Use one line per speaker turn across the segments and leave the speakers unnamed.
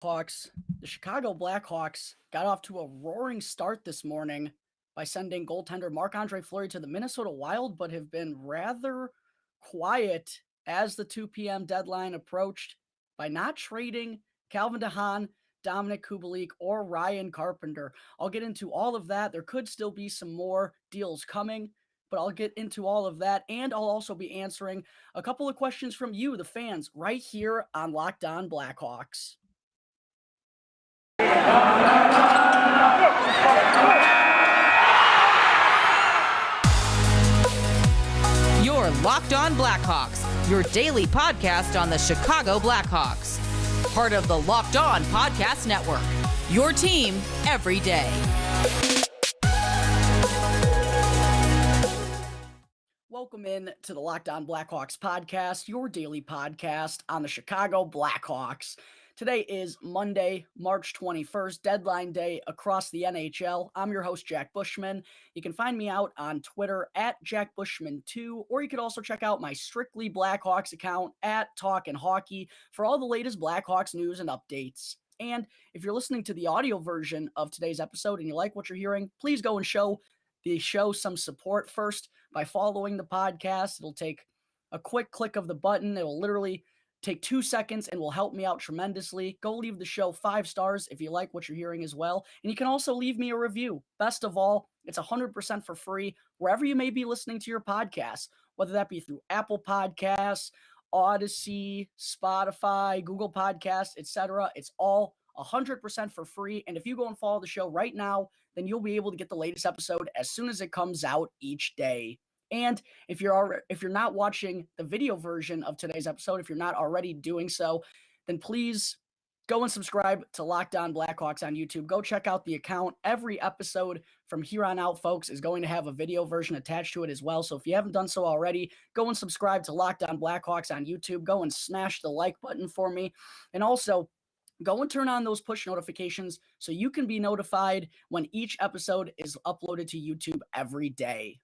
Hawks. The Chicago Blackhawks got off to a roaring start this morning by sending goaltender Marc-Andre Fleury to the Minnesota Wild, but have been rather quiet as the 2 p.m. deadline approached by not trading Calvin DeHaan, Dominic Kubalik, or Ryan Carpenter. I'll get into all of that. There could still be some more deals coming, but I'll get into all of that, and I'll also be answering a couple of questions from you, the fans, right here on Locked On Blackhawks.
You're Locked On Blackhawks, your daily podcast on the Chicago Blackhawks. Part of the Locked On Podcast Network, your team every day.
Welcome in to the Locked On Blackhawks podcast, your daily podcast on the Chicago Blackhawks. Today is Monday, March 21st, deadline day across the NHL. I'm your host, Jack Bushman. You can find me out on Twitter at JackBushman2, or you could also check out my Strictly Blackhawks account at Talkin' Hockey for all the latest Blackhawks news and updates. And if you're listening to the audio version of today's episode and you like what you're hearing, please go and show the show some support first by following the podcast. It'll take a quick click of the button. It'll literally take 2 seconds and will help me out tremendously. Go leave the show 5 stars if you like what you're hearing as well. And you can also leave me a review. Best of all, it's 100% for free wherever you may be listening to your podcast, whether that be through Apple Podcasts, Odyssey, Spotify, Google Podcasts, etc. It's all 100% for free. And if you go and follow the show right now, then you'll be able to get the latest episode as soon as it comes out each day. And if you're not watching the video version of today's episode, if you're not already doing so, then please go and subscribe to Locked On Blackhawks on YouTube. Go check out the account. Every episode from here on out, folks, is going to have a video version attached to it as well. So if you haven't done so already, go and subscribe to Locked On Blackhawks on YouTube. Go and smash the like button for me. And also, go and turn on those push notifications so you can be notified when each episode is uploaded to YouTube every day.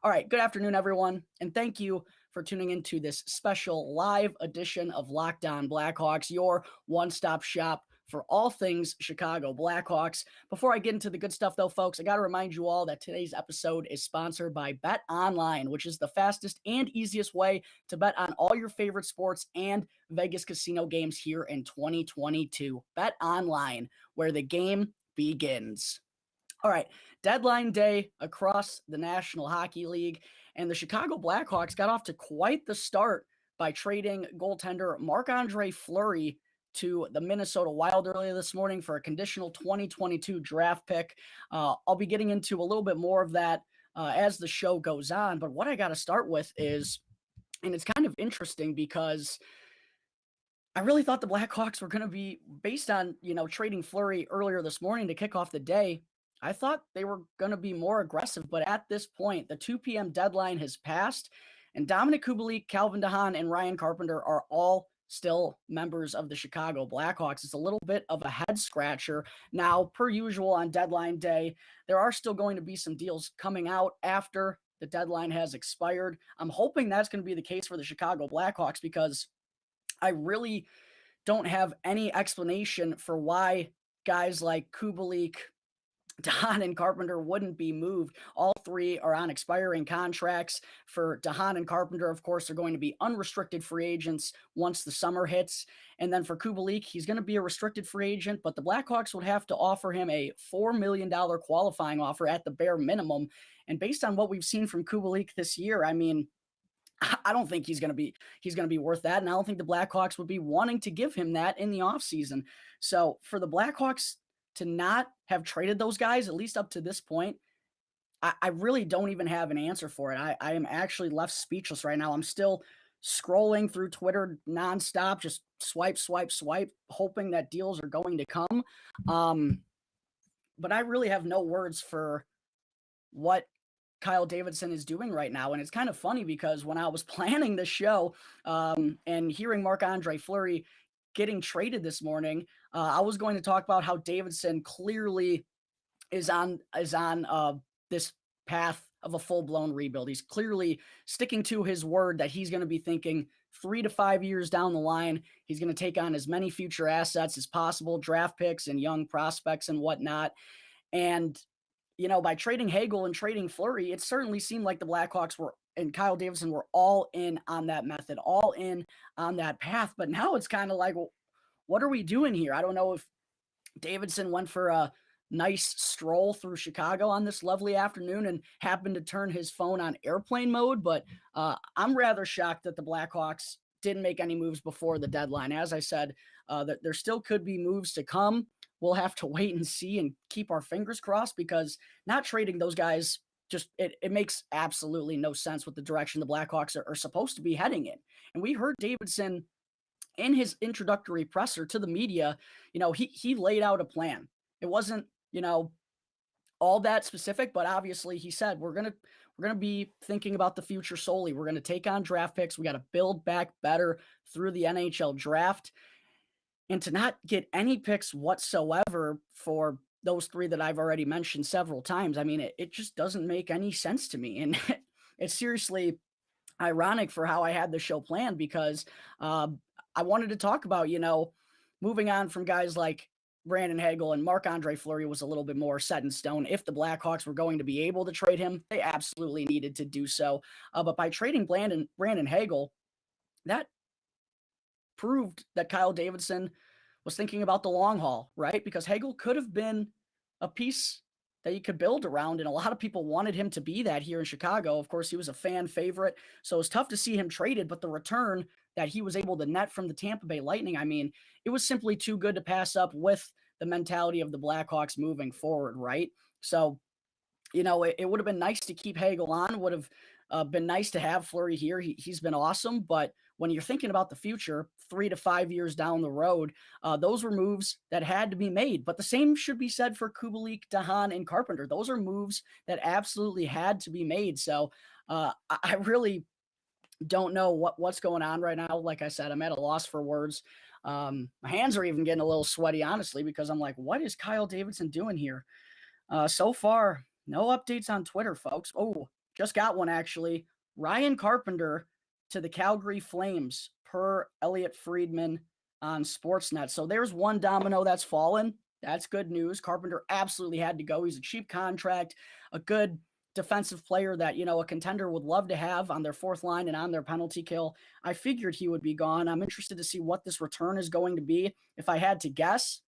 All right, good afternoon, everyone, and thank you for tuning into this special live edition of Locked On Blackhawks, your one-stop shop for all things Chicago Blackhawks. Before I get into the good stuff, though, folks, I got to remind you all that today's episode is sponsored by Bet Online, which is the fastest and easiest way to bet on all your favorite sports and Vegas casino games here in 2022. Bet Online, where the game begins. All right, deadline day across the National Hockey League, and the Chicago Blackhawks got off to quite the start by trading goaltender Marc-Andre Fleury to the Minnesota Wild earlier this morning for a conditional 2022 draft pick. I'll be getting into a little bit more of that as the show goes on, but what I got to start with is, and it's kind of interesting because I really thought the Blackhawks were going to be, based on, trading Fleury earlier this morning to kick off the day, I thought they were going to be more aggressive, but at this point, the 2 p.m. deadline has passed, and Dominic Kubalik, Calvin DeHaan, and Ryan Carpenter are all still members of the Chicago Blackhawks. It's a little bit of a head scratcher. Now, per usual on deadline day, there are still going to be some deals coming out after the deadline has expired. I'm hoping that's going to be the case for the Chicago Blackhawks because I really don't have any explanation for why guys like Kubalik, DeHaan, and Carpenter wouldn't be moved. All three are on expiring contracts. For DeHaan and Carpenter, of course, they're going to be unrestricted free agents once the summer hits. And then for Kubalik, he's going to be a restricted free agent, but the Blackhawks would have to offer him a $4 million qualifying offer at the bare minimum. And based on what we've seen from Kubalik this year, I mean, I don't think he's going to be worth that. And I don't think the Blackhawks would be wanting to give him that in the offseason. So for the Blackhawks to not have traded those guys, at least up to this point, I really don't even have an answer for it. I am actually left speechless right now. I'm still scrolling through Twitter nonstop, just swipe, hoping that deals are going to come. But I really have no words for what Kyle Davidson is doing right now. And it's kind of funny because when I was planning this show and hearing Marc-Andre Fleury getting traded this morning, I was going to talk about how Davidson clearly is on this path of a full-blown rebuild. He's clearly sticking to his word that he's going to be thinking 3 to 5 years down the line, he's going to take on as many future assets as possible, draft picks and young prospects and whatnot. And, by trading Hagel and trading Fleury, it certainly seemed like the Blackhawks and Kyle Davidson were all in on that method, all in on that path. But now it's kind of like, well, what are we doing here? I don't know if Davidson went for a nice stroll through Chicago on this lovely afternoon and happened to turn his phone on airplane mode, but I'm rather shocked that the Blackhawks didn't make any moves before the deadline. As I said, that there still could be moves to come. We'll have to wait and see and keep our fingers crossed, because not trading those guys, just it makes absolutely no sense with the direction the Blackhawks are supposed to be heading in. And we heard Davidson in his introductory presser to the media. He laid out a plan. It wasn't, all that specific, but obviously he said, we're going to be thinking about the future solely. We're going to take on draft picks. We got to build back better through the NHL draft. And to not get any picks whatsoever for those three that I've already mentioned several times, I mean, it just doesn't make any sense to me. And it's seriously ironic for how I had the show planned, because I wanted to talk about, moving on from guys like Brandon Hagel and Marc-Andre Fleury was a little bit more set in stone. If the Blackhawks were going to be able to trade him, they absolutely needed to do so. But by trading Brandon Hagel, that proved that Kyle Davidson was thinking about the long haul, right? Because Hagel could have been a piece that you could build around, and a lot of people wanted him to be that here in Chicago. Of course, he was a fan favorite, so it was tough to see him traded, but the return that he was able to net from the Tampa Bay Lightning, I mean, it was simply too good to pass up with the mentality of the Blackhawks moving forward, right? So, it would have been nice to keep Hagel on, would have been nice to have Fleury here. He's been awesome, but when you're thinking about the future, 3 to 5 years down the road, those were moves that had to be made. But the same should be said for Kubalik, Dahan, and Carpenter. Those are moves that absolutely had to be made. So I really don't know what's going on right now. Like I said, I'm at a loss for words. My hands are even getting a little sweaty, honestly, because I'm like, what is Kyle Davidson doing here? So far, no updates on Twitter, folks. Oh, just got one, actually. Ryan Carpenter to the Calgary Flames, per Elliot Friedman on Sportsnet. So there's one domino that's fallen. That's good news. Carpenter absolutely had to go. He's a cheap contract, a good defensive player that, a contender would love to have on their fourth line and on their penalty kill. I figured he would be gone. I'm interested to see what this return is going to be. If I had to guess,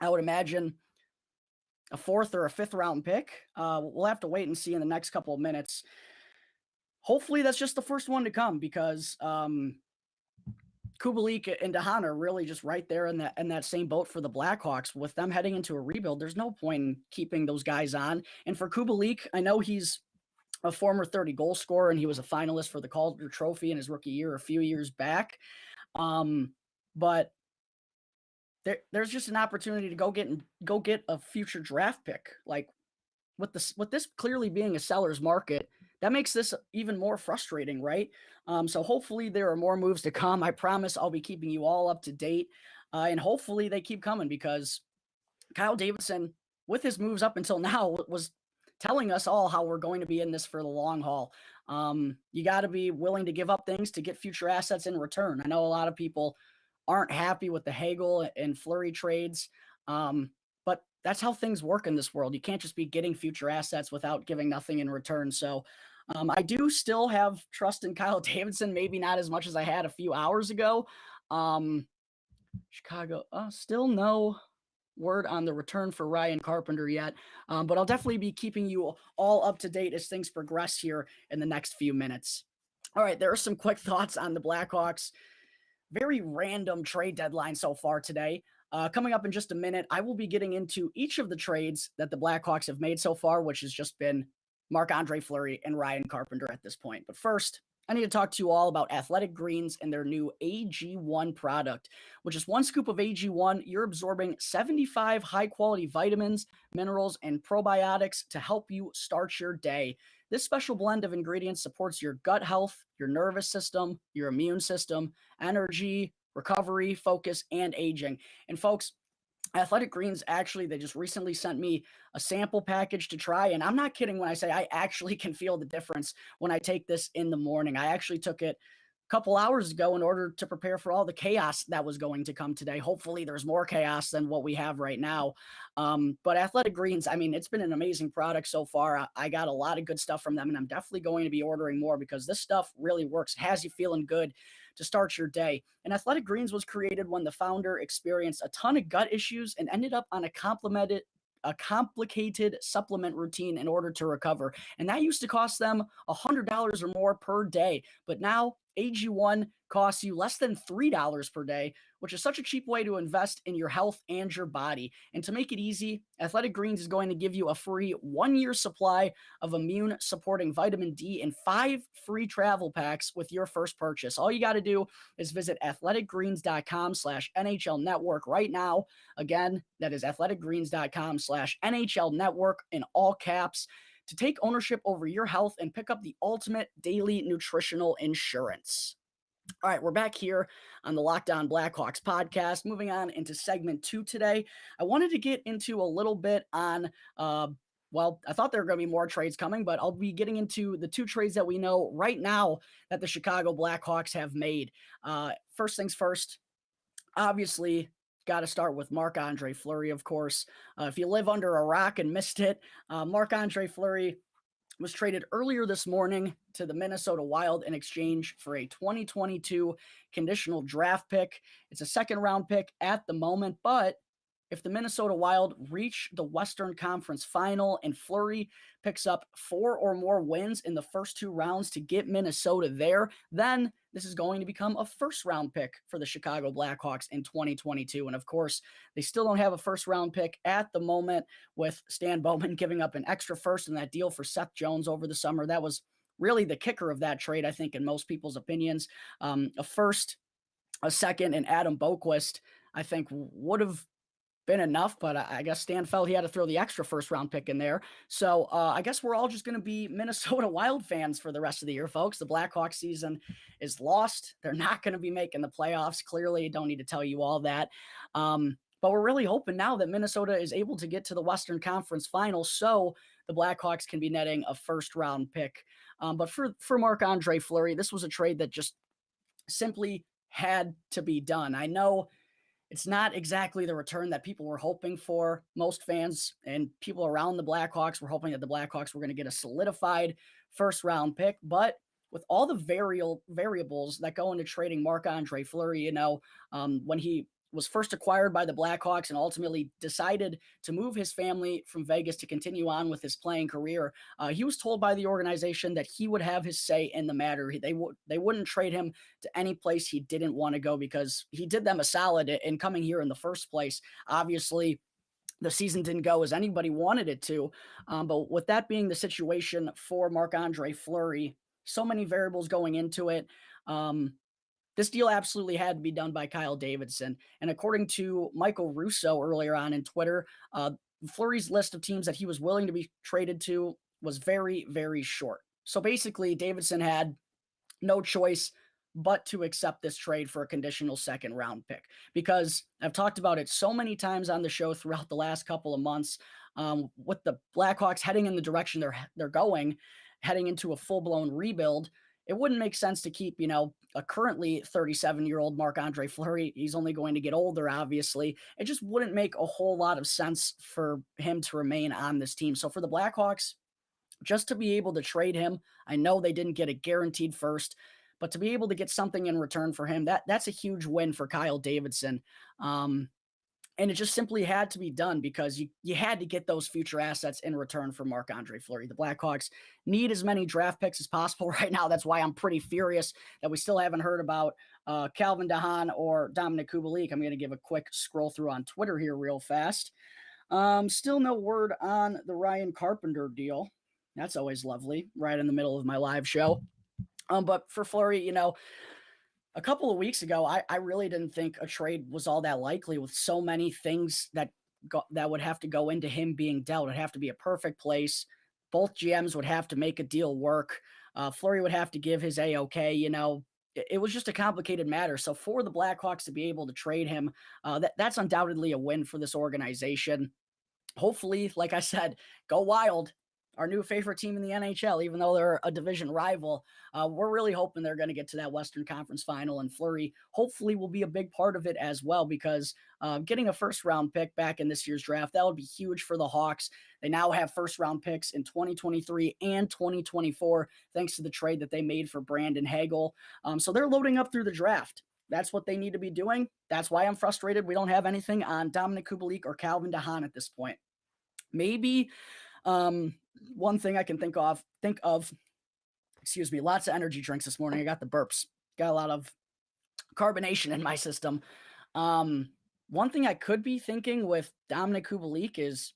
I would imagine a fourth or a fifth round pick. We'll have to wait and see in the next couple of minutes. Hopefully that's just the first one to come, because Kubalik and Dahan are really just right there in that same boat for the Blackhawks. With them heading into a rebuild, there's no point in keeping those guys on. And for Kubalik, I know he's a former 30 goal scorer, and he was a finalist for the Calder Trophy in his rookie year a few years back. But there's just an opportunity to go get a future draft pick. Like with this clearly being a seller's market, that makes this even more frustrating, right? So hopefully there are more moves to come. I promise I'll be keeping you all up to date, and hopefully they keep coming, because Kyle Davidson, with his moves up until now, was telling us all how we're going to be in this for the long haul. You got to be willing to give up things to get future assets in return. I know a lot of people aren't happy with the Hagel and Fleury trades, but that's how things work in this world. You can't just be getting future assets without giving nothing in return. So I do still have trust in Kyle Davidson, maybe not as much as I had a few hours ago. Chicago, still no word on the return for Ryan Carpenter yet, but I'll definitely be keeping you all up to date as things progress here in the next few minutes. All right, there are some quick thoughts on the Blackhawks. Very random trade deadline so far today. Coming up in just a minute, I will be getting into each of the trades that the Blackhawks have made so far, which has just been Marc-Andre Fleury and Ryan Carpenter at this point. But first, I need to talk to you all about Athletic Greens and their new AG1 product, which is one scoop of AG1. You're absorbing 75 high-quality vitamins, minerals, and probiotics to help you start your day. This special blend of ingredients supports your gut health, your nervous system, your immune system, energy, recovery, focus, and aging. And folks, Athletic Greens, actually, they just recently sent me a sample package to try, and I'm not kidding when I say I actually can feel the difference when I take this in the morning. I actually took it couple hours ago in order to prepare for all the chaos that was going to come today. Hopefully there's more chaos than what we have right now. But Athletic Greens, I mean, it's been an amazing product so far. I got a lot of good stuff from them, and I'm definitely going to be ordering more because this stuff really works. It has you feeling good to start your day. And Athletic Greens was created when the founder experienced a ton of gut issues and ended up on a complicated supplement routine in order to recover. And that used to cost them $100 or more per day. But now AG1 costs you less than $3 per day, which is such a cheap way to invest in your health and your body. And to make it easy, Athletic Greens is going to give you a free 1-year supply of immune supporting vitamin D and 5 free travel packs with your first purchase. All you got to do is visit athleticgreens.com/NHL network right now. Again, that is athleticgreens.com/NHL network in all caps to take ownership over your health and pick up the ultimate daily nutritional insurance. All right, we're back here on the Locked On Blackhawks podcast. Moving on into segment 2 today. I wanted to get into a little bit on, well, I thought there were going to be more trades coming, but I'll be getting into the 2 trades that we know right now that the Chicago Blackhawks have made. First things first, obviously, got to start with Marc-Andre Fleury, of course. If you live under a rock and missed it, Marc-Andre Fleury was traded earlier this morning to the Minnesota Wild in exchange for a 2022 conditional draft pick. It's a second-round pick at the moment, but if the Minnesota Wild reach the Western Conference Final and Fleury picks up 4 or more wins in the first 2 rounds to get Minnesota there, then this is going to become a first-round pick for the Chicago Blackhawks in 2022. And of course, they still don't have a first-round pick at the moment, with Stan Bowman giving up an extra first in that deal for Seth Jones over the summer. That was really the kicker of that trade, I think, in most people's opinions. A first, a second, and Adam Boquist, I think, would have been enough, but I guess Stan felt he had to throw the extra first-round pick in there. So I guess we're all just going to be Minnesota Wild fans for the rest of the year, folks. The Blackhawks season is lost. They're not going to be making the playoffs. Clearly, don't need to tell you all that. But we're really hoping now that Minnesota is able to get to the Western Conference Final so the Blackhawks can be netting a first-round pick. But for Marc-Andre Fleury, this was a trade that just simply had to be done. I know it's not exactly the return that people were hoping for. Most fans and people around the Blackhawks were hoping that the Blackhawks were going to get a solidified first-round pick. But with all the variables that go into trading Marc-Andre Fleury, when he was first acquired by the Blackhawks and ultimately decided to move his family from Vegas to continue on with his playing career, he was told by the organization that he would have his say in the matter. They wouldn't trade him to any place he didn't want to go because he did them a solid in coming here in the first place. Obviously, the season didn't go as anybody wanted it to, but with that being the situation for Marc-Andre Fleury, so many variables going into it, this deal absolutely had to be done by Kyle Davidson. And according to Michael Russo earlier on in Twitter, Fleury's list of teams that he was willing to be traded to was very, very short. So basically, Davidson had no choice but to accept this trade for a conditional second-round pick, because I've talked about it so many times on the show throughout the last couple of months, with the Blackhawks heading in the direction they're going, heading into a full-blown rebuild. It wouldn't make sense to keep, a currently 37-year-old Marc-Andre Fleury. He's only going to get older, obviously. It just wouldn't make a whole lot of sense for him to remain on this team. So for the Blackhawks, just to be able to trade him, I know they didn't get a guaranteed first, but to be able to get something in return for him, that's a huge win for Kyle Davidson. And it just simply had to be done because you had to get those future assets in return for Marc-Andre Fleury. The Blackhawks need as many draft picks as possible right now. That's why I'm pretty furious that we still haven't heard about Calvin DeHaan or Dominic Kubalik. I'm going to give a quick scroll through on Twitter here real fast. Still no word on the Ryan Carpenter deal. That's always lovely, right in the middle of my live show. But for Fleury, a couple of weeks ago, I really didn't think a trade was all that likely with so many things that would have to go into him being dealt. It'd have to be a perfect place. Both GMs would have to make a deal work. Fleury would have to give his A-OK. It was just a complicated matter. So for the Blackhawks to be able to trade him, that's undoubtedly a win for this organization. Hopefully, like I said, go Wild. our new favorite team in the NHL, even though they're a division rival. We're really hoping they're going to get to that Western Conference final, and Fleury hopefully will be a big part of it as well, because getting a first-round pick back in this year's draft, that would be huge for the Hawks. They now have first-round picks in 2023 and 2024, thanks to the trade that they made for Brandon Hagel. So they're loading up through the draft. That's what they need to be doing. That's why I'm frustrated we don't have anything on Dominik Kubalik or Calvin DeHaan at this point. Maybe one thing I can think of, excuse me, lots of energy drinks this morning. I got the burps, got a lot of carbonation in my system. One thing I could be thinking with Dominik Kubalik is,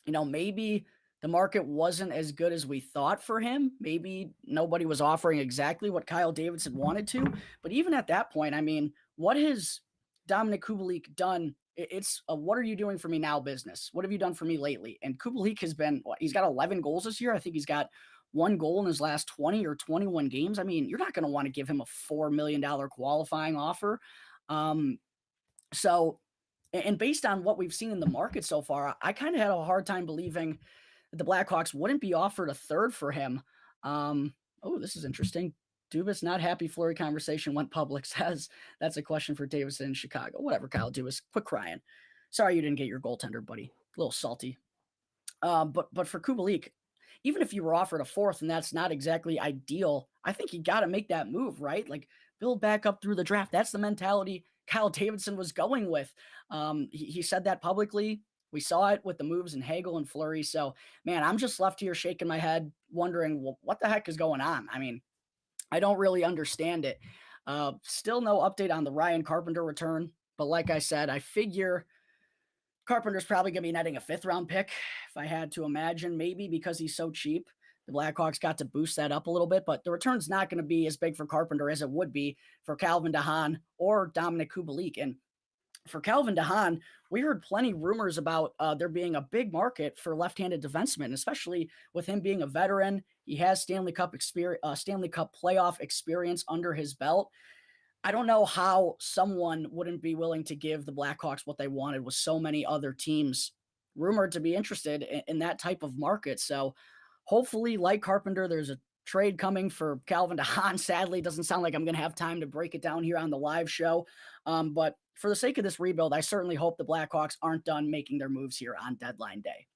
maybe the market wasn't as good as we thought for him. Maybe nobody was offering exactly what Kyle Davidson wanted to. But even at that point, I mean, what has Dominik Kubalik done? It's a what are you doing for me now business. What have you done for me lately? And Kubalik has been, he's got 11 goals this year. I think he's got 1 goal in his last 20 or 21 games. I mean, you're not going to want to give him a $4 million qualifying offer. And based on what we've seen in the market so far, I kind of had a hard time believing that the Blackhawks wouldn't be offered a third for him. This is interesting. Dubas not happy Fleury conversation went public, says that's a question for Davidson in Chicago. Whatever, Kyle Dubas, quit crying. Sorry you didn't get your goaltender, buddy. A little salty. But for Kubalik, even if you were offered a fourth and that's not exactly ideal, I think you got to make that move, right? Like, build back up through the draft. That's the mentality Kyle Davidson was going with. He said that publicly. We saw it with the moves in Hagel and Fleury. So, man, I'm just left here shaking my head, wondering, well, what the heck is going on? I mean, I don't really understand it. Still no update on the Ryan Carpenter return. But like I said, I figure Carpenter's probably going to be netting a 5th-round pick, if I had to imagine, maybe because he's so cheap. The Blackhawks got to boost that up a little bit, but the return's not going to be as big for Carpenter as it would be for Calvin DeHaan or Dominik Kubalik. And for Calvin DeHaan, we heard plenty rumors about there being a big market for left-handed defensemen, especially with him being a veteran. He has Stanley Cup playoff experience under his belt. I don't know how someone wouldn't be willing to give the Blackhawks what they wanted with so many other teams rumored to be interested in that type of market. So hopefully, like Carpenter, there's a trade coming for Calvin DeHaan. Sadly, it doesn't sound like I'm going to have time to break it down here on the live show. But for the sake of this rebuild, I certainly hope the Blackhawks aren't done making their moves here on deadline day.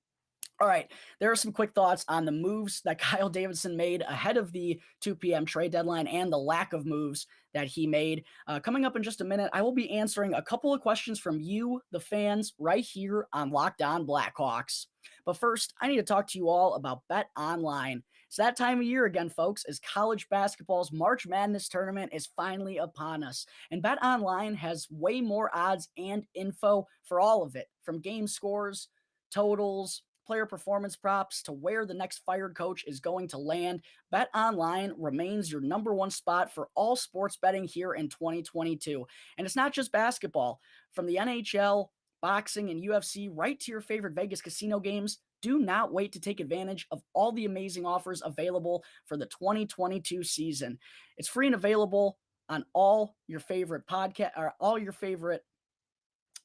All right, there are some quick thoughts on the moves that Kyle Davidson made ahead of the 2 p.m. trade deadline and the lack of moves that he made. Coming up in just a minute, I will be answering a couple of questions from you, the fans, right here on Locked On Blackhawks. But first, I need to talk to you all about Bet Online. It's that time of year again, folks, as college basketball's March Madness tournament is finally upon us. And Bet Online has way more odds and info for all of it, from game scores, totals, player performance props, to where the next fired coach is going to land. Bet Online remains your number one spot for all sports betting here in 2022. And it's not just basketball. From the NHL, boxing, and UFC, right to your favorite Vegas casino games, do not wait to take advantage of all the amazing offers available for the 2022 season. It's free and available on all your favorite podcast or all your favorite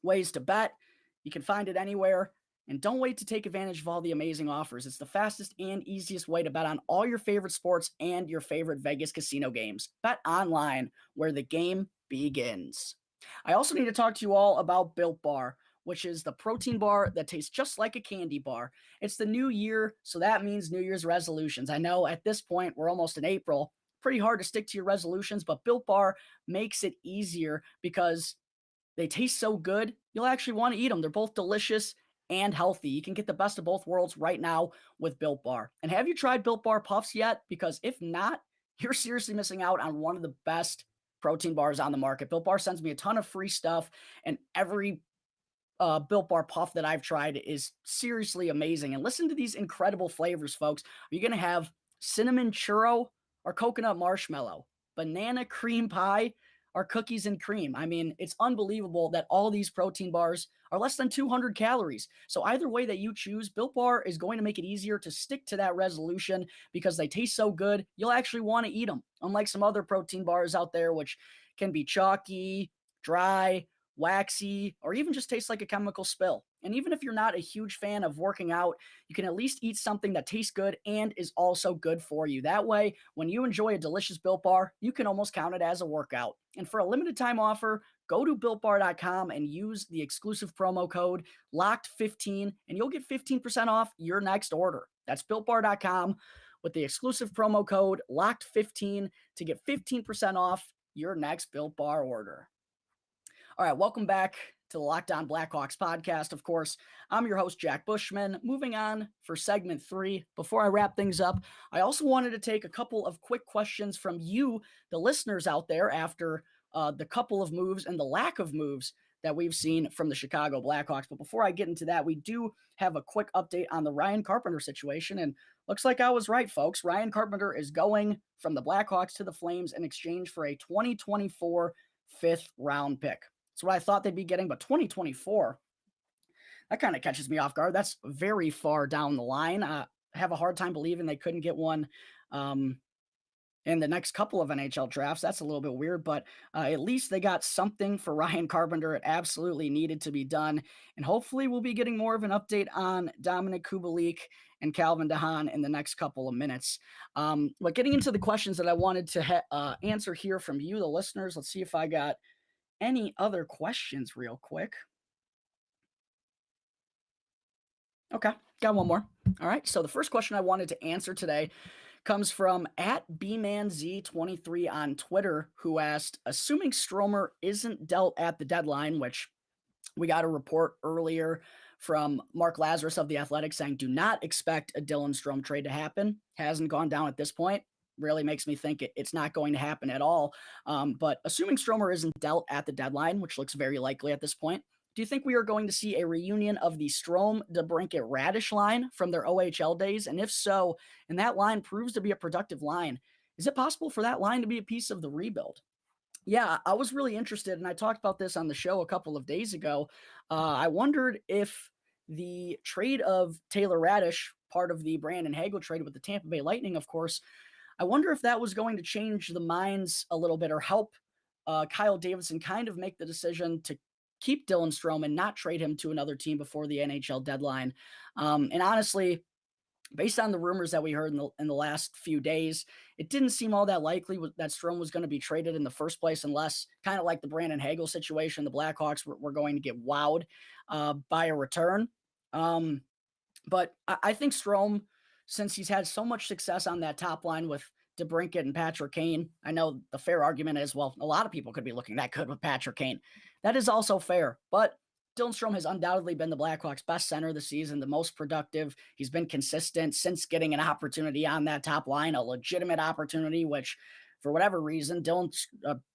ways to bet. You can find it anywhere. And don't wait to take advantage of all the amazing offers. It's the fastest and easiest way to bet on all your favorite sports and your favorite Vegas casino games. Bet Online, where the game begins. I also need to talk to you all about Built Bar, which is the protein bar that tastes just like a candy bar. It's the new year, so that means New Year's resolutions. I know at this point, we're almost in April. Pretty hard to stick to your resolutions, but Built Bar makes it easier because they taste so good, you'll actually want to eat them. They're both delicious and healthy. You can get the best of both worlds right now with Built Bar. And have you tried Built Bar Puffs yet? Because if not, you're seriously missing out on one of the best protein bars on the market. Built Bar sends me a ton of free stuff, and every Built Bar Puff that I've tried is seriously amazing. And listen to these incredible flavors, folks. Are you going to have cinnamon churro or coconut marshmallow, banana cream pie, or cookies and cream? I mean, it's unbelievable that all these protein bars are less than 200 calories. So either way that you choose, Built Bar is going to make it easier to stick to that resolution because they taste so good, you'll actually want to eat them. Unlike some other protein bars out there, which can be chalky, dry, waxy, or even just taste like a chemical spill. And even if you're not a huge fan of working out, you can at least eat something that tastes good and is also good for you. That way, when you enjoy a delicious Built Bar, you can almost count it as a workout. And for a limited time offer, go to builtbar.com and use the exclusive promo code LOCKED15 and you'll get 15% off your next order. That's builtbar.com with the exclusive promo code LOCKED15 to get 15% off your next Built Bar order. All right, welcome back to the Locked On Blackhawks podcast. Of course, I'm your host, Jack Bushman. Moving on for segment 3. Before I wrap things up, I also wanted to take a couple of quick questions from you, the listeners out there, after the couple of moves and the lack of moves that we've seen from the Chicago Blackhawks. But before I get into that, we do have a quick update on the Ryan Carpenter situation. And looks like I was right, folks. Ryan Carpenter is going from the Blackhawks to the Flames in exchange for a 2024 fifth-round pick. That's what I thought they'd be getting, but 2024, that kind of catches me off guard. That's very far down the line. I have a hard time believing they couldn't get one in the next couple of NHL drafts. That's a little bit weird, but at least they got something for Ryan Carpenter. It absolutely needed to be done, and hopefully we'll be getting more of an update on Dominic Kubalik and Calvin DeHaan in the next couple of minutes. But getting into the questions that I wanted to answer here from you, the listeners, let's see if I got any other questions real quick. Okay, got one more. All right, so the first question I wanted to answer today comes from @BManZ23 on Twitter, who asked, assuming Stromer isn't dealt at the deadline, which we got a report earlier from Mark Lazarus of The Athletic saying, do not expect a Dylan Strome trade to happen. Hasn't gone down at this point. Really makes me think it's not going to happen at all. But assuming Stromer isn't dealt at the deadline, which looks very likely at this point, do you think we are going to see a reunion of the Strome, DeBrincat, Radish line from their OHL days? And if so, and that line proves to be a productive line, is it possible for that line to be a piece of the rebuild? Yeah, I was really interested, and I talked about this on the show a couple of days ago. I wondered if the trade of Taylor Radish, part of the Brandon Hagel trade with the Tampa Bay Lightning, of course, I wonder if that was going to change the minds a little bit or help Kyle Davidson kind of make the decision to keep Dylan Strome and not trade him to another team before the NHL deadline. And honestly, based on the rumors that we heard in the last few days, it didn't seem all that likely that Strome was going to be traded in the first place, unless, kind of like the Brandon Hagel situation, the Blackhawks were going to get wowed by a return. But I think Strome, since he's had so much success on that top line with DeBrincat and Patrick Kane, I know the fair argument is, well, a lot of people could be looking that good with Patrick Kane. That is also fair, but Dylan Strome has undoubtedly been the Blackhawks' best center this season, the most productive. He's been consistent since getting an opportunity on that top line, a legitimate opportunity, which for whatever reason,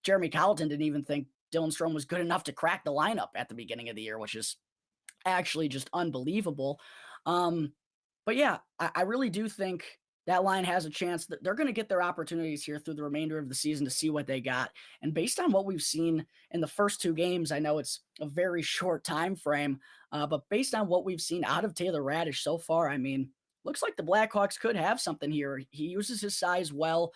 Jeremy Colleton didn't even think Dylan Strome was good enough to crack the lineup at the beginning of the year, which is actually just unbelievable. But yeah, I really do think that line has a chance that they're going to get their opportunities here through the remainder of the season to see what they got. And based on what we've seen in the first 2 games, I know it's a very short time frame, but based on what we've seen out of Taylor Radish so far, I mean, looks like the Blackhawks could have something here. He uses his size well.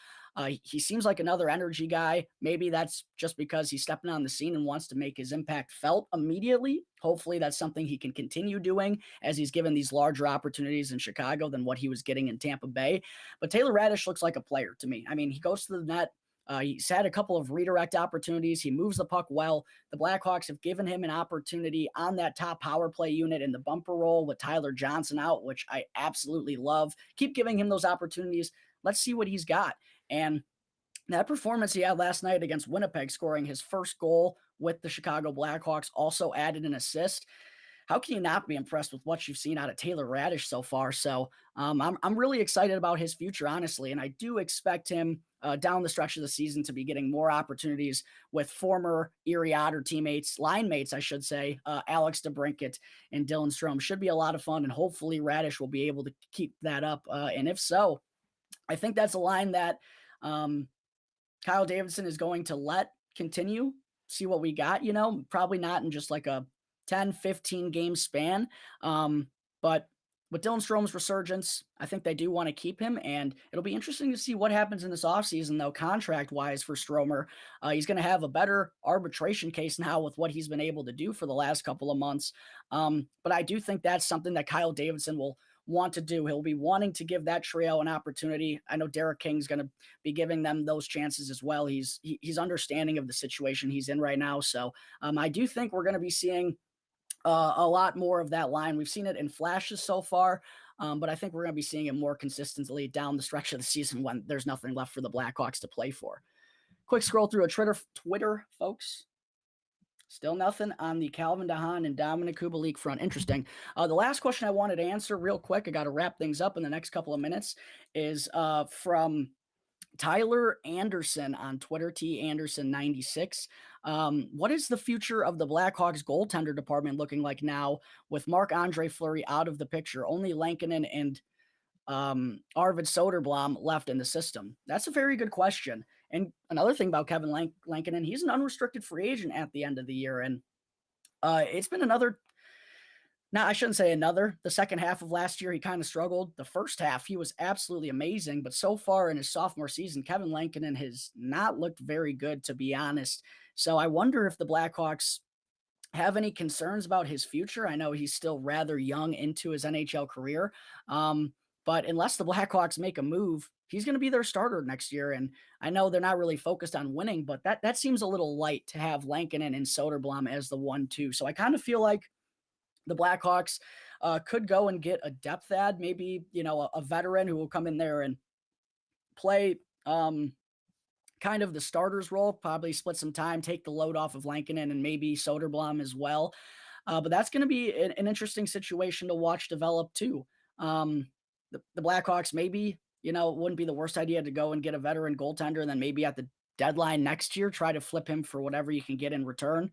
He seems like another energy guy. Maybe that's just because he's stepping on the scene and wants to make his impact felt immediately. Hopefully that's something he can continue doing as he's given these larger opportunities in Chicago than what he was getting in Tampa Bay. But Taylor Radish looks like a player to me. I mean, he goes to the net. He's had a couple of redirect opportunities. He moves the puck well. The Blackhawks have given him an opportunity on that top power play unit in the bumper role with Tyler Johnson out, which I absolutely love. Keep giving him those opportunities. Let's see what he's got. And that performance he had last night against Winnipeg, scoring his first goal with the Chicago Blackhawks, also added an assist. How can you not be impressed with what you've seen out of Taylor Radish so far? So I'm really excited about his future, honestly, and I do expect him down the stretch of the season to be getting more opportunities with former Erie Otter teammates, line mates, I should say, Alex DeBrincat and Dylan Strome. Should be a lot of fun, and hopefully Radish will be able to keep that up. And if so, I think that's a line that Kyle Davidson is going to let continue, see what we got, probably not in just like a 10, 15 game span. But with Dylan Strome's resurgence, I think they do want to keep him, and it'll be interesting to see what happens in this offseason, though, contract-wise for Stromer. He's going to have a better arbitration case now with what he's been able to do for the last couple of months. But I do think that's something that Kyle Davidson will want to do. He'll be wanting to give that trio an opportunity. I know Derek King's going to be giving them those chances as well. He's understanding of the situation he's in right now. So I do think we're going to be seeing a lot more of that line. We've seen it in flashes so far, but I think we're going to be seeing it more consistently down the stretch of the season when there's nothing left for the Blackhawks to play for. Quick scroll through a Twitter, folks. Still nothing on the Calvin DeHaan and Dominic Kubalik front. Interesting. The last question I wanted to answer real quick, I got to wrap things up in the next couple of minutes, is from Tyler Anderson on Twitter, TAnderson96. What is the future of the Blackhawks goaltender department looking like now with Marc-Andre Fleury out of the picture? Only Lankinen and Arvid Soderblom left in the system. That's a very good question. And another thing about Kevin Lankinen, he's an unrestricted free agent at the end of the year. And it's been I shouldn't say another. The second half of last year, he kind of struggled. The first half, he was absolutely amazing. But so far in his sophomore season, Kevin Lankinen has not looked very good, to be honest. So I wonder if the Blackhawks have any concerns about his future. I know he's still rather young into his NHL career. But unless the Blackhawks make a move, he's going to be their starter next year. And I know they're not really focused on winning, but that seems a little light to have Lankinen and Soderblom as the 1-2. So I kind of feel like the Blackhawks could go and get a depth add, maybe, a veteran who will come in there and play kind of the starter's role, probably split some time, take the load off of Lankinen and maybe Soderblom as well. But that's going to be an interesting situation to watch develop too. The Blackhawks maybe, it wouldn't be the worst idea to go and get a veteran goaltender and then maybe at the deadline next year, try to flip him for whatever you can get in return.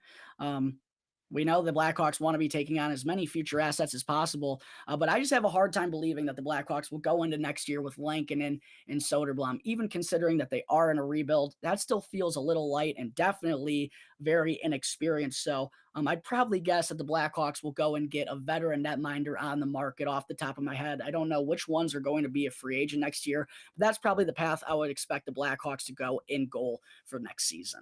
We know the Blackhawks want to be taking on as many future assets as possible, but I just have a hard time believing that the Blackhawks will go into next year with Lankinen and Soderblom, even considering that they are in a rebuild. That still feels a little light and definitely very inexperienced. So I'd probably guess that the Blackhawks will go and get a veteran netminder on the market off the top of my head. I don't know which ones are going to be a free agent next year, but that's probably the path I would expect the Blackhawks to go in goal for next season.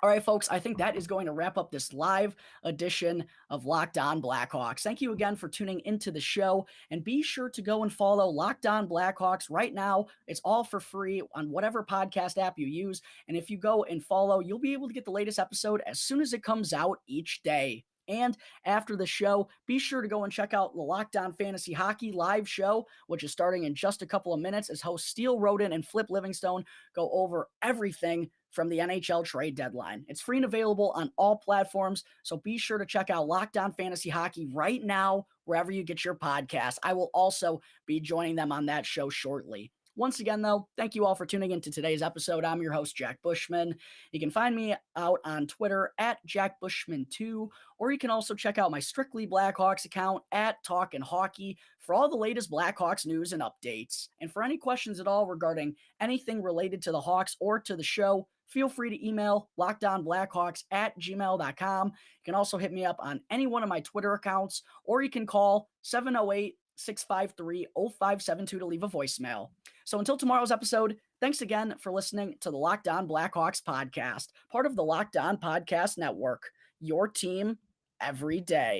All right, folks, I think that is going to wrap up this live edition of Locked On Blackhawks. Thank you again for tuning into the show, and be sure to go and follow Locked On Blackhawks right now. It's all for free on whatever podcast app you use, and if you go and follow, you'll be able to get the latest episode as soon as it comes out each day. And after the show, be sure to go and check out the Locked On Fantasy Hockey live show, which is starting in just a couple of minutes as hosts Steele Roden and Flip Livingstone go over everything from the NHL trade deadline. It's free and available on all platforms, so be sure to check out Locked On Fantasy Hockey right now, wherever you get your podcasts. I will also be joining them on that show shortly. Once again, though, thank you all for tuning into today's episode. I'm your host, Jack Bushman. You can find me out on Twitter at JackBushman2, or you can also check out my Strictly Blackhawks account at Talkin' Hockey for all the latest Blackhawks news and updates. And for any questions at all regarding anything related to the Hawks or to the show, feel free to email lockedonblackhawks@gmail.com. You can also hit me up on any one of my Twitter accounts, or you can call 708-653-0572 to leave a voicemail. So until tomorrow's episode, thanks again for listening to the Locked On Blackhawks podcast, part of the Locked On Podcast Network, your team every day.